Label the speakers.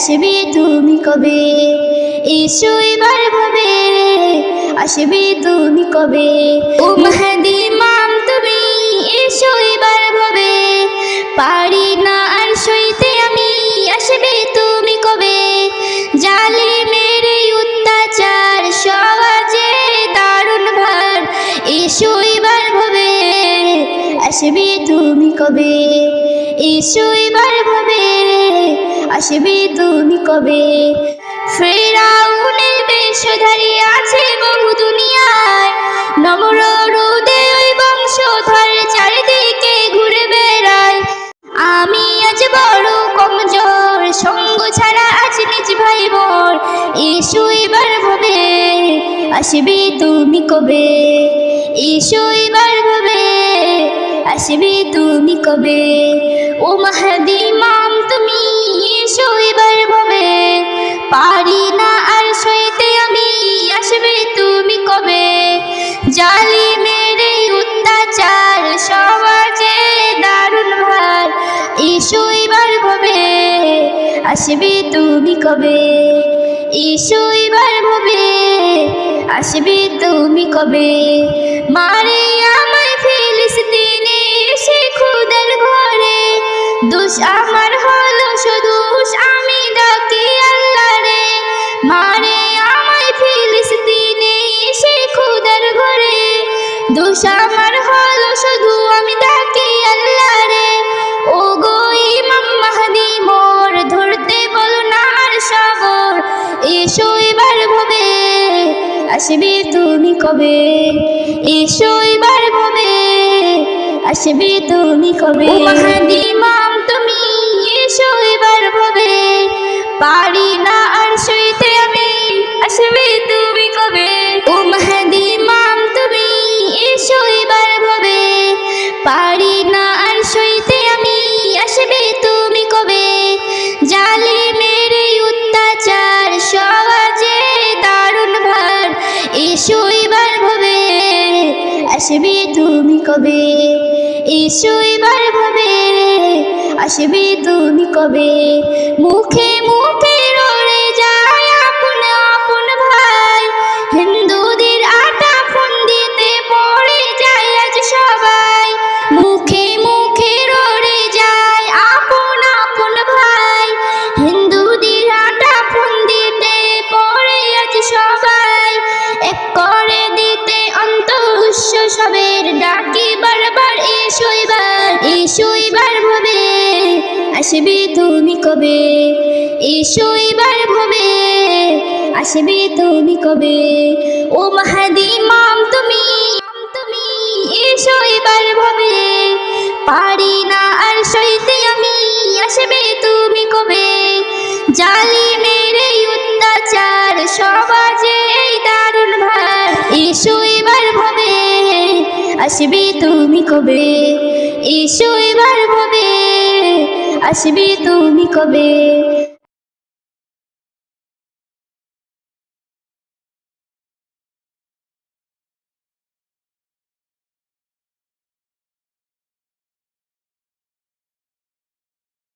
Speaker 1: আসবে তুমি কবে, এসো এবার ভাবে আসবে তুমি কবে। ও মাহদী ইমাম তুমি এসো এবার ভাবে, পারি না আর সইতে আমি, আসবে তুমি কবে। জালিমের এই অত্যাচার সমাজে দারুণ ভার, এসো এবার ভাবে আসবে তুমি কবে, এসো এবার ভাবে আসবে তুমি কবে। ফিরআউনের বেশধারী আছে বহু দুনিয়ায়, নমরুদে ওই বংশধর চারিদিকে ঘুরে বেড়ায়। আমি আজ বড় কমজোর, সঙ্গ ছাড়া আজ নিজ ভাই মোর, এসো এবার ভাবে আসবে তুমি কবে, এসো এবার ভাবে আসবে তুমি কবে। ও মাহদী ইমাম তুমি এসো এবার ভাবে, পারি না আর সইতে আমি, আসবে তুমি কবে। জালিমের এই অত্যাচার সমাজে দারুণ ভার, এসো এবার ভাবে আসবে তুমি কবে, এসো এবার ভাবে আসবে তুমি কবে। মারে আমায় ফিলিস্তিনে এসে খুদের ঘরে, দোষ আমার হলো শুধু আমি ডাকি আল্লাহ রে। মারে আমায় ফিলিস্তিনে এসে খুদের ঘরে, দোষ আমার হলো শুধু আমি ডাকি আল্লাহ রে। ও গো ইমাম মাহদী মোর, ধরতে বলো না আর সবর, এসো এবার ভাবে আসবে তুমি কবে, এসো এবার ভাবে আসবে তুমি কবে। ও মাহদী ইমাম তুমি এসো এবার ভাবে, পারি না আর সইতে আমি, আসবে তুমি কবে। ও মাহদী ইমাম তুমি এসো এবার ভাবে, পারি না আর সইতে আমি, আসবে তুমি কবে। জালিমের এই অত্যাচার সমাজে দারুণ ভার, এসো এবার ভাবে আসবে তুমি কবে, এসো এবার ভাবে আসবে তুমি কবে। মুখে মুখে রড়ে যায় আপন আপন ভাই, হিন্দুদের আটা ফন্দিতে পড়ে যায় আজ সবাই। মুখে মুখে রড়ে যায় আপন আপন ভাই, হিন্দুদের আটা ফন্দিতে পড়ে আজ সবাই। এক করে দিতে অন্তঃস্য সবের ডাকি বারবার, এসো এবার, এসো এবার ভাবে আসবে তুমি কবে, এসো এবার ভাবে আসবে তুমি কবে। ও মাহদী ইমাম তুমি এসো এবার ভাবে, পারি না আর সইতে আমি, আসবে তুমি কবে। জালিমের এই অত্যাচার সমাজে এই দারুণ ভার, এসো এবার ভাবে আসবে তুমি কবে, এসো এবার ভাবে আসবে তুমি কবে।